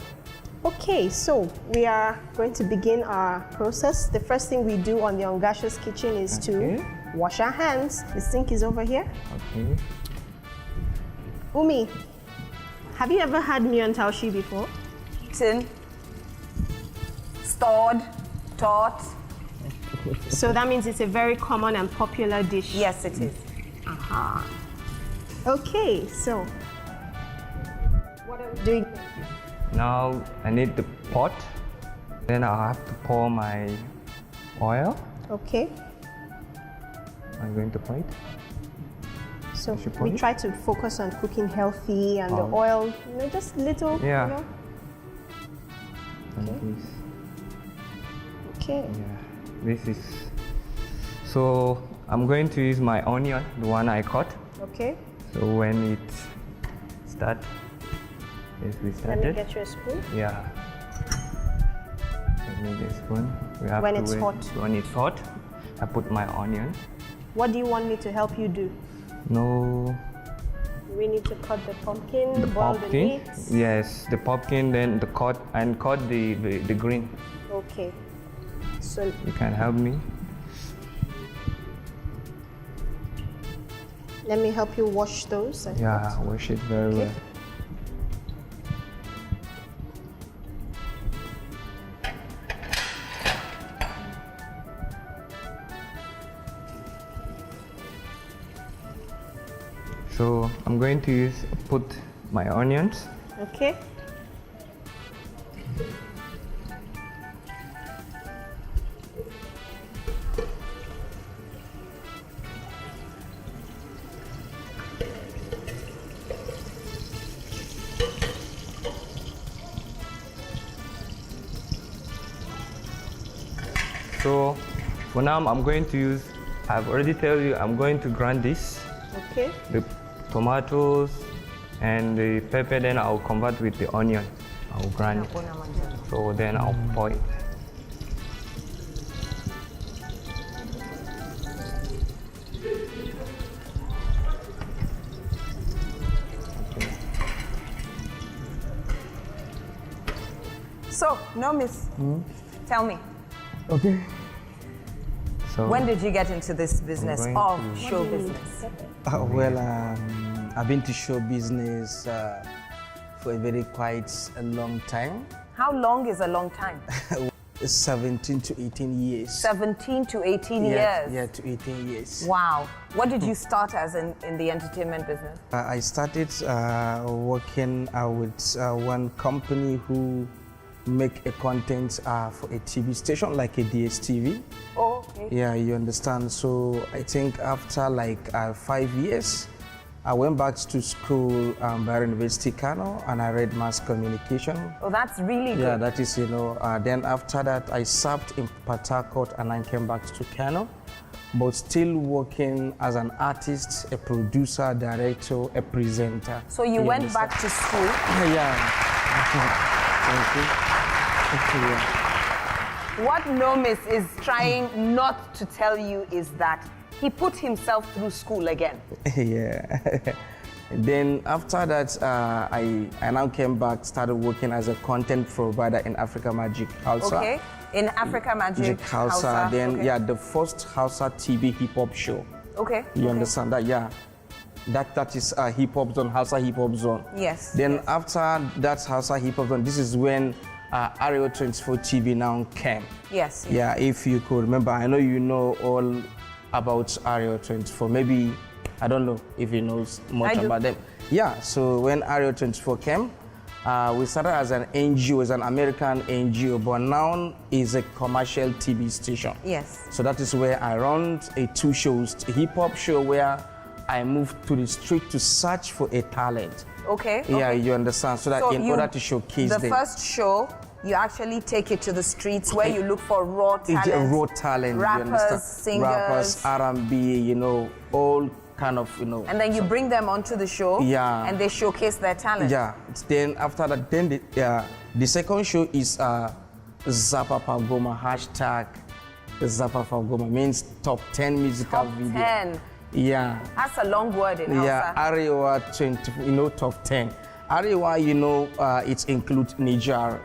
Speaker 5: Okay, so we are going to begin our process. The first thing we do on the Ongacious kitchen is to
Speaker 10: Okay.
Speaker 5: wash our hands. The sink is over here.
Speaker 10: Okay.
Speaker 5: Umi, have you ever had Miyan Taushe before?
Speaker 4: Eaten, stored, taught.
Speaker 5: So that means it's a very common and popular dish.
Speaker 4: Yes, it is.
Speaker 5: Aha. Okay, so what are we doing?
Speaker 10: Now I need the pot. Then I'll have to pour my oil.
Speaker 5: Okay,
Speaker 10: I'm going to pour it.
Speaker 5: so
Speaker 10: should pour
Speaker 5: we
Speaker 10: it?
Speaker 5: try to focus on cooking healthy and the
Speaker 10: Oh.
Speaker 5: oil, just little.
Speaker 10: Yeah. And this.
Speaker 5: Okay.
Speaker 10: Yeah. This is. So I'm going to use my onion, the one I cut.
Speaker 5: Okay.
Speaker 10: So when it start, yes, we
Speaker 5: Let me
Speaker 10: started.
Speaker 5: get you a spoon.
Speaker 10: Yeah. I need a spoon. We have
Speaker 5: When
Speaker 10: to
Speaker 5: it's
Speaker 10: wait.
Speaker 5: hot.
Speaker 10: When it's hot, I put my onion.
Speaker 5: What do you want me to help you do?
Speaker 10: No.
Speaker 5: We need to cut the pumpkin,
Speaker 10: The
Speaker 5: boil
Speaker 10: pumpkin?
Speaker 5: the meat.
Speaker 10: Yes, the pumpkin, then the cut the green.
Speaker 5: Okay. So
Speaker 10: You can help me?
Speaker 5: let me help you wash those. and
Speaker 10: Yeah,
Speaker 5: cut.
Speaker 10: wash it very well. So I'm going to put my onions.
Speaker 5: Okay.
Speaker 10: So for now I'm going to use, I've already told you I'm going to grind this,
Speaker 5: Okay.
Speaker 10: the tomatoes and the pepper, then I'll convert with the onion. I'll grind it. So then I'll pour it.
Speaker 4: So, no, miss, tell me,
Speaker 12: Okay.
Speaker 10: So
Speaker 4: when did you get into this business
Speaker 10: going
Speaker 4: of
Speaker 10: to-
Speaker 4: show business?
Speaker 12: I've been to show business for a very quite a long time.
Speaker 4: How long is a long time?
Speaker 12: 17 to 18 years.
Speaker 4: 17 to 18
Speaker 12: Yeah,
Speaker 4: years.
Speaker 12: yeah, to 18 years.
Speaker 4: Wow. What did you start as in the entertainment business?
Speaker 12: I started working with one company who make a content for a TV station like a DSTV.
Speaker 4: Oh, okay.
Speaker 12: Yeah, you understand. So I think after like 5 years, I went back to school by University Kano, and I read mass communication.
Speaker 4: Oh, that's really good.
Speaker 12: Yeah, that is, then after that, I served in Port Harcourt and I came back to Kano, but still working as an artist, a producer, director, a presenter.
Speaker 4: So you went
Speaker 12: understand?
Speaker 4: back to school.
Speaker 12: Yeah. Thank you. Yeah.
Speaker 4: What Nomis is trying not to tell you is that he put himself through school again.
Speaker 12: Yeah. Then after that, I now came back, started working as a content provider in Africa Magic Hausa.
Speaker 4: Okay. In Africa Magic
Speaker 12: Hausa. Then
Speaker 4: okay.
Speaker 12: yeah, the first Hausa TV hip hop show.
Speaker 4: Okay.
Speaker 12: You
Speaker 4: okay.
Speaker 12: understand that? Yeah. That is hip hop zone, Hausa hip hop zone.
Speaker 4: Yes.
Speaker 12: Then
Speaker 4: yes.
Speaker 12: after that Hausa hip hop zone, this is when Aero 24 TV now came.
Speaker 4: Yes, yes.
Speaker 12: Yeah, if you could remember, I know you know all about Aero 24. Maybe I don't know if you know much about them. Yeah. So when Aero 24 came, we started as an NGO, as an American NGO, but now is a commercial TV station.
Speaker 4: Yes.
Speaker 12: So that is where I run two shows, a hip hop show where I moved to the street to search for a talent.
Speaker 4: Okay.
Speaker 12: Yeah,
Speaker 4: okay.
Speaker 12: you understand. So that
Speaker 4: So
Speaker 12: in order to showcase
Speaker 4: the
Speaker 12: them.
Speaker 4: first show, you actually take it to the streets where you look for raw talent.
Speaker 12: Raw talent,
Speaker 4: rappers,
Speaker 12: you understand?
Speaker 4: singers.
Speaker 12: Rappers, R&B, all kind of,
Speaker 4: And then you bring them onto the show.
Speaker 12: Yeah.
Speaker 4: And they showcase their talent.
Speaker 12: Yeah. Then after that, then the second show is Zappa Pagoma, hashtag Zappa Pagoma, means top 10 musical video.
Speaker 4: Top 10.
Speaker 12: Yeah.
Speaker 4: That's a long word in Hausa.
Speaker 12: Yeah, Arewa 20, top 10. Arewa, it includes Niger,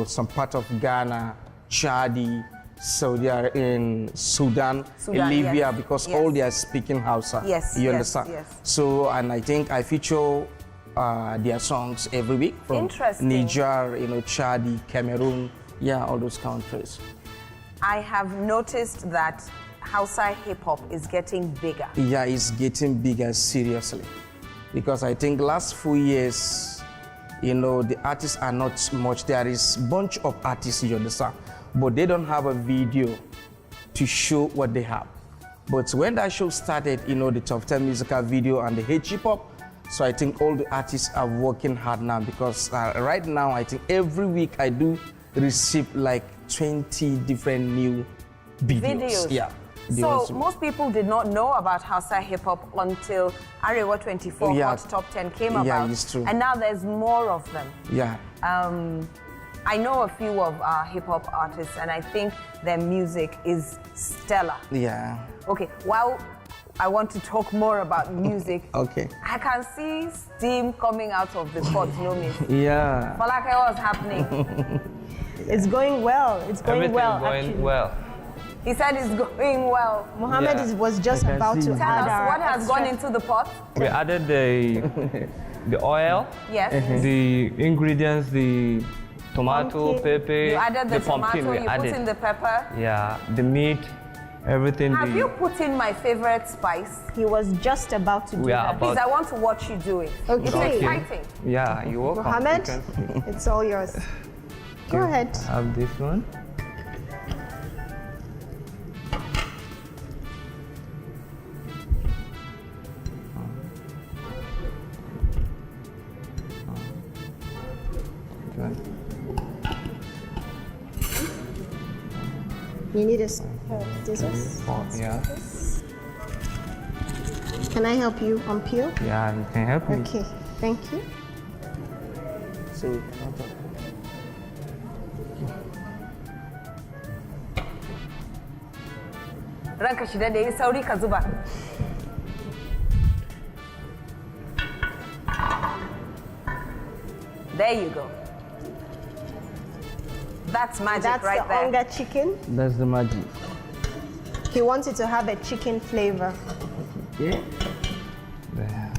Speaker 12: some part of Ghana, Chadi, Saudi Arabia, in Sudan, Libya,
Speaker 4: yes,
Speaker 12: because
Speaker 4: yes.
Speaker 12: all they are speaking Hausa.
Speaker 4: Yes,
Speaker 12: you
Speaker 4: yes,
Speaker 12: understand?
Speaker 4: yes.
Speaker 12: So, and I think I feature their songs every week from
Speaker 4: Interesting.
Speaker 12: Niger, Chadi, Cameroon, yeah, all those countries.
Speaker 4: I have noticed that Hausa hip hop is getting bigger.
Speaker 12: Yeah, it's getting bigger, seriously. Because I think last few years, the artists are not much. There is a bunch of artists, you understand, but they don't have a video to show what they have. But when that show started, the top 10 musical video and the hip hop, so I think all the artists are working hard now because right now, I think every week I do receive like 20 different new videos. Yeah.
Speaker 4: So most people did not know about Hausa hip hop until Arewa 24 Hot Top 10 came about.
Speaker 12: Yeah, it's true.
Speaker 4: And now there's more of them.
Speaker 12: Yeah.
Speaker 4: I know a few of our hip hop artists, and I think their music is stellar.
Speaker 12: Yeah.
Speaker 4: Okay, while I want to talk more about music.
Speaker 12: Okay.
Speaker 4: I can see steam coming out of the pot, no miss.
Speaker 10: Yeah.
Speaker 4: Falake, what's happening?
Speaker 5: It's going well. It's going
Speaker 10: Everything
Speaker 5: well,
Speaker 10: going
Speaker 5: actually.
Speaker 10: well.
Speaker 4: He said it's going well.
Speaker 5: Mohammed was just about to
Speaker 4: Tell
Speaker 5: add
Speaker 4: us what has gone into the pot.
Speaker 10: We added the oil,
Speaker 4: Yes.
Speaker 10: the ingredients, the tomato,
Speaker 5: Pumpkin.
Speaker 10: pepper,
Speaker 4: You added the
Speaker 10: pumpkin.
Speaker 4: tomato,
Speaker 10: We
Speaker 4: you put
Speaker 10: added.
Speaker 4: in the pepper.
Speaker 10: Yeah, the meat, everything.
Speaker 4: Have you put in my favorite spice?
Speaker 5: He was just about to do
Speaker 10: We are
Speaker 5: that.
Speaker 10: about-
Speaker 4: Please, I want to watch you do it.
Speaker 5: Okay.
Speaker 4: It's exciting.
Speaker 10: Yeah, you're welcome.
Speaker 5: Mohammed,
Speaker 10: You can-
Speaker 5: it's all yours. Go ahead.
Speaker 10: I have this one. Okay.
Speaker 5: You need a scissors.
Speaker 10: Yeah,
Speaker 5: Can I help you unpeel?
Speaker 10: yeah, you can help me.
Speaker 5: Okay, thank you.
Speaker 12: So we cannot talk.
Speaker 4: Ranka shi dade, sauri ka zuba. There you go. That's magic
Speaker 5: That's
Speaker 4: right
Speaker 5: the
Speaker 4: there.
Speaker 5: Onga chicken.
Speaker 7: That's the magic.
Speaker 5: He wants it to have a chicken flavor.
Speaker 7: Yeah.
Speaker 10: There.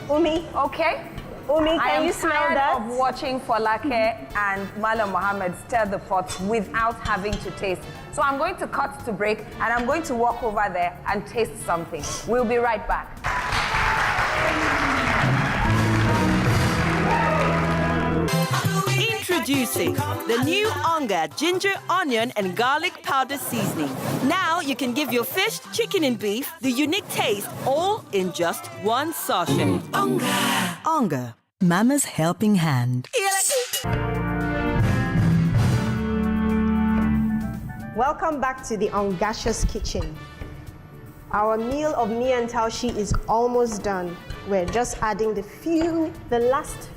Speaker 5: Umi,
Speaker 4: Okay.
Speaker 5: Umi,
Speaker 4: I
Speaker 5: can
Speaker 4: am
Speaker 5: you smell
Speaker 4: tired
Speaker 5: that?
Speaker 4: of watching Falake and Malam Mohammed stir the pot without having to taste. So I'm going to cut to break and I'm going to walk over there and taste something. We'll be right back.
Speaker 1: Introducing the new Onga ginger, onion, and garlic powder seasoning. Now you can give your fish, chicken, and beef the unique taste all in just one sachet. Onga. Onga, Mama's helping hand.
Speaker 5: Welcome back to the Ongacious kitchen. Our meal of Miyan Taushe is almost done. We're just adding the last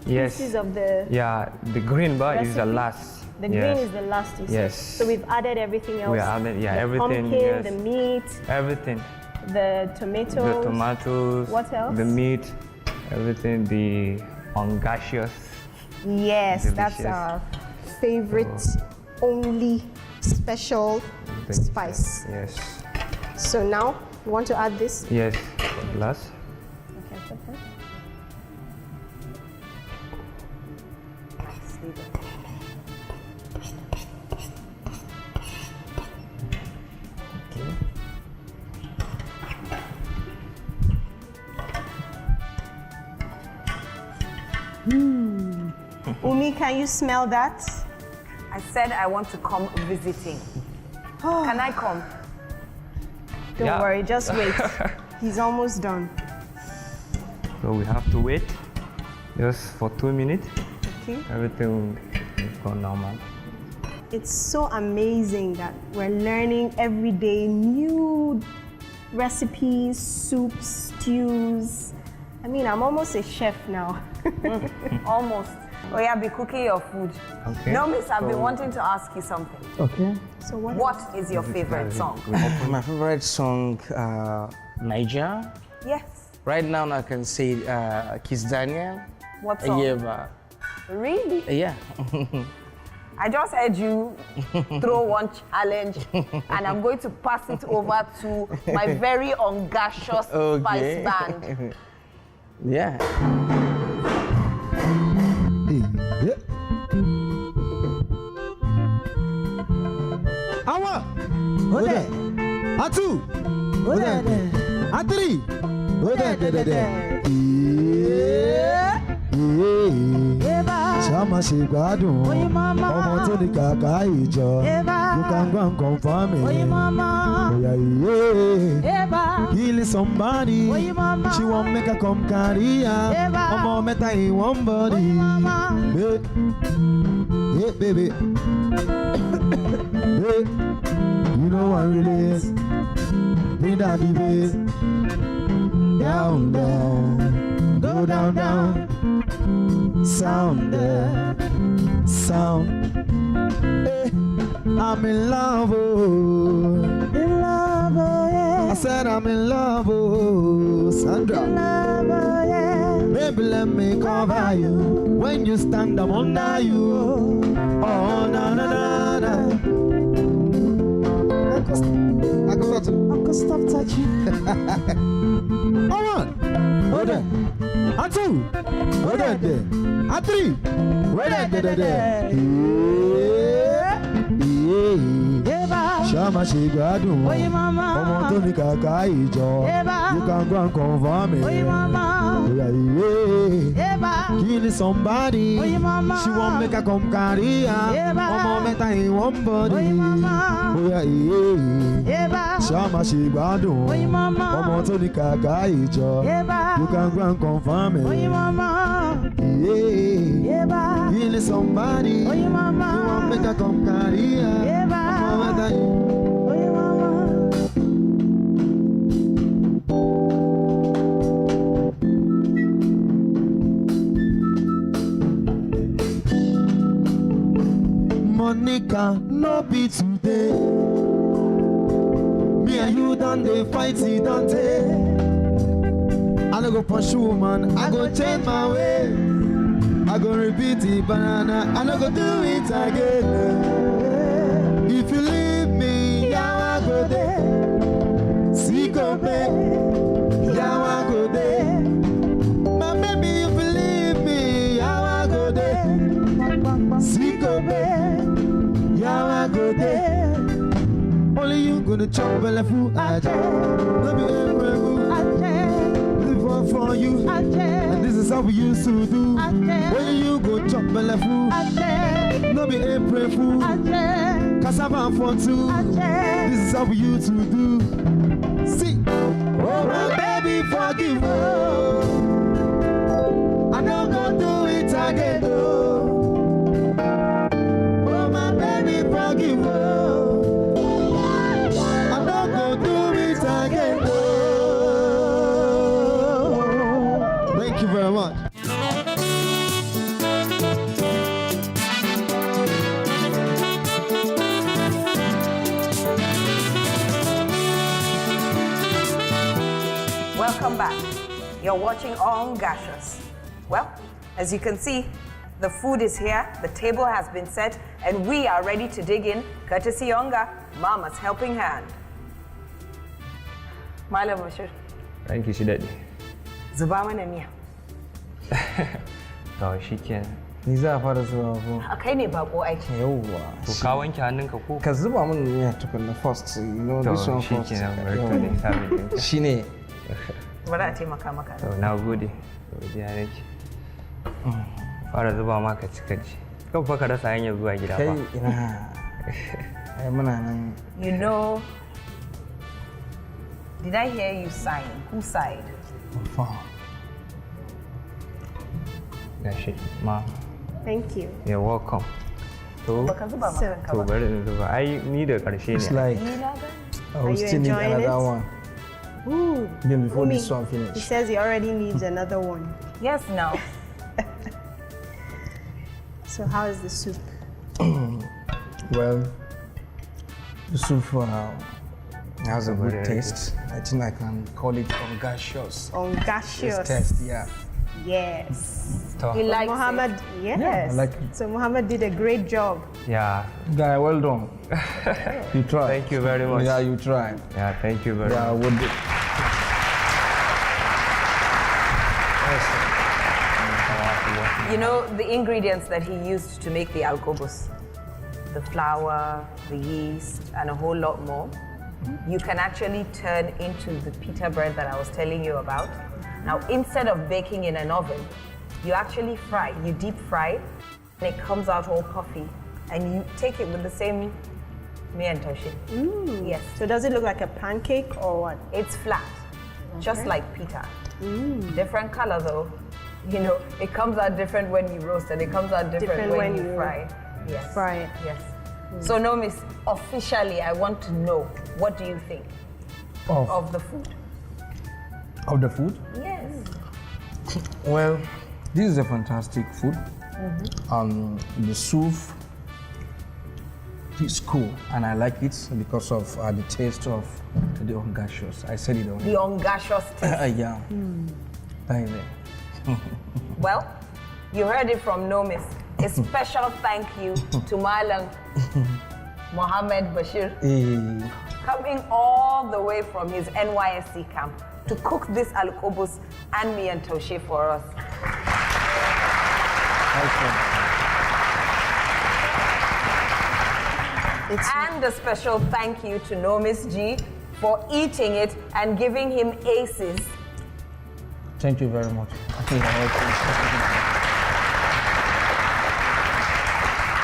Speaker 10: Yes.
Speaker 5: pieces of the
Speaker 10: Yeah, the green bar is the
Speaker 5: recipe.
Speaker 10: last.
Speaker 5: The
Speaker 10: Yes.
Speaker 5: green is the last, you said.
Speaker 10: Yes.
Speaker 5: So we've added everything else.
Speaker 10: We added, yeah,
Speaker 5: the
Speaker 10: everything,
Speaker 5: pumpkin,
Speaker 10: yes.
Speaker 5: the meat,
Speaker 10: Everything.
Speaker 5: the tomatoes.
Speaker 10: The tomatoes.
Speaker 5: What else?
Speaker 10: The meat, everything. The Ongacious.
Speaker 5: Yes, that's
Speaker 10: Delicious.
Speaker 5: our favorite, only special
Speaker 10: Delicious.
Speaker 5: spice.
Speaker 10: Yes.
Speaker 5: So now, you want to add this?
Speaker 10: Yes. Last.
Speaker 5: Okay, put that. Umi, can you smell that?
Speaker 4: I said I want to come visiting. Can I come?
Speaker 5: Don't
Speaker 10: Yeah.
Speaker 5: worry, just wait. He's almost done.
Speaker 10: So we have to wait just for 2 minutes.
Speaker 5: Okay.
Speaker 10: Everything will go normal.
Speaker 5: It's so amazing that we're learning every day new recipes, soups, stews. I mean, I'm almost a chef now.
Speaker 4: Almost. Oh yeah, be cooking your food.
Speaker 10: Okay.
Speaker 4: No, miss, I've been
Speaker 10: So-
Speaker 4: wanting to ask you something.
Speaker 7: Okay.
Speaker 5: So what?
Speaker 4: What is your favorite song?
Speaker 12: My favorite song, Niger.
Speaker 4: Yes.
Speaker 12: Right now, I can say Kiss Daniel.
Speaker 4: What song?
Speaker 12: Yeah,
Speaker 4: Really?
Speaker 12: yeah.
Speaker 4: I just heard you throw one challenge and I'm going to pass it over to my very Ongacious spice band.
Speaker 12: Yeah.
Speaker 2: Yeah. Awa. Ode. Atu. Ode. Atri. Ode. Ṣáma ṣe gbádùn ọmọ tó ní kàkà ìjọ you can go and confirm it. Oya iye kill somebody she wan make her come carry am ọmọ mẹ́ta in one body. Hey, baby. Hey, you know I release. Bring down the bass. Down, down, go down, down. Sound, sound. Hey, I'm in love, oh. In love, oh yeah. I said I'm in love, oh. Sandra. In love, oh yeah. Baby, let me cover you. When you stand, I'm under you. Oh, na na na na. Uncle, stop touching. One, hold on. And two, hold on there. And three, hold on there. Shama Shigadun, ọmọ tó ní kàkà ìjọ, you can go and confirm me. Kill somebody, she won't make her come carry her. Ọmọ mẹ́ta in one body. Shama Shigadun, ọmọ tó ní kàkà ìjọ, you can go and confirm me. Kill somebody, she won't make her come carry her. Monica, no be today. Me and you done they fight it Dante. I no go push woman, I go change my way. I go repeat it, banana, I no go do it again. If you leave me, yeah, I go there. See, go back, yeah, I go there. My baby, if you leave me, yeah, I go there. See, go back, yeah, I go there. Only you gonna chop belly food, I just. Let me every food, I just. Live one for you, I just. And this is how we used to do. When you go chop belly food, I just. No be April fool, I just. Cassava for two, this is how we used to do. See, oh my baby, forgive me. I don't go do it again, oh. Oh my baby, forgive me. I don't go do it again, oh. Thank you very much.
Speaker 4: Welcome back. You're watching Ongacious. Well, as you can see, the food is here, the table has been set, and we are ready to dig in, courtesy Onga, Mama's helping hand. Malam Bashir.
Speaker 10: Thank you, Shidadi.
Speaker 4: Zuba mana miya.
Speaker 10: To shi kenan.
Speaker 7: Ni za a fara zuba ko?
Speaker 4: A kai ne bako aiki.
Speaker 7: Yawwa.
Speaker 10: To ka wanke hannunka ko?
Speaker 7: Ka zuba min miya tukunna first, you know this one first.
Speaker 10: To shi kenan, bari ka ne sabin ɗinka.
Speaker 7: Shine.
Speaker 4: Bari a taimaka maka.
Speaker 10: To na gode. Godiya nake. Fara zuba maka cika ji. Kan fa ka rasa hanyar zuwa gida ba.
Speaker 7: Kai ina. Ai muna nan.
Speaker 4: You know, did I hear you sighing? Who sighed?
Speaker 10: Gashi, ma.
Speaker 5: Thank you.
Speaker 10: You're welcome. To bari in zuba. Ai ni da ƙarshe ne.
Speaker 7: It's like I will still need another one.
Speaker 5: Ooh.
Speaker 7: Then before this one finish.
Speaker 5: He says he already needs another one.
Speaker 4: Yes, now.
Speaker 5: So how is the soup?
Speaker 7: Well, the soup has a good taste. I think I can call it Ongacious.
Speaker 5: Ongacious.
Speaker 7: Taste, yeah.
Speaker 5: Yes.
Speaker 4: He likes
Speaker 5: Muhammad,
Speaker 4: it.
Speaker 5: yes.
Speaker 7: Yeah, I like it.
Speaker 5: So Muhammad did a great job.
Speaker 10: Yeah.
Speaker 7: Guy, well done. You tried.
Speaker 10: Thank you very much.
Speaker 7: Yeah, you tried.
Speaker 10: Yeah, thank you very much.
Speaker 7: Yeah, would
Speaker 4: You know, the ingredients that he used to make the algobus, the flour, the yeast, and a whole lot more, you can actually turn into the pita bread that I was telling you about. Now, instead of baking in an oven, you actually fry, you deep fry, and it comes out all puffy. And you take it with the same Miyan Taushe. Yes.
Speaker 5: So does it look like a pancake or what?
Speaker 4: It's flat, just like pita. Different color though. You know, it comes out different when you roast and it comes out different when you fry. Yes.
Speaker 5: Fry it.
Speaker 4: Yes. So Nomis, officially, I want to know, what do you think of the food?
Speaker 12: Of the food?
Speaker 4: Yes.
Speaker 12: Well, this is a fantastic food. The soup is cool, and I like it because of the taste of the Ongacious. I said it already.
Speaker 4: The Ongacious taste.
Speaker 12: Yeah. That is it.
Speaker 4: Well, you heard it from Nomis. A special thank you to Malang Mohammed Bashir, coming all the way from his NYSC camp to cook this alukobus and Miyan Taushe for us. And a special thank you to Nomis G for eating it and giving him aces.
Speaker 12: Thank you very much.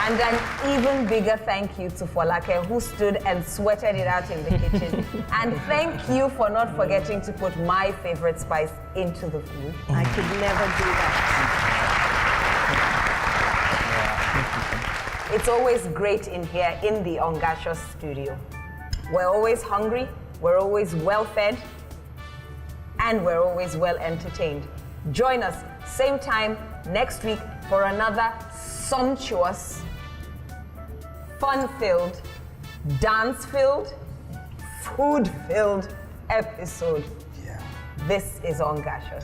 Speaker 4: And an even bigger thank you to Folake, who stood and sweated it out in the kitchen. And thank you for not forgetting to put my favorite spice into the food.
Speaker 5: I could never do that.
Speaker 4: It's always great in here in the Ongacious studio. We're always hungry, we're always well fed, and we're always well entertained. Join us same time next week for another sumptuous, fun-filled, dance-filled, food-filled episode. This is Ongacious.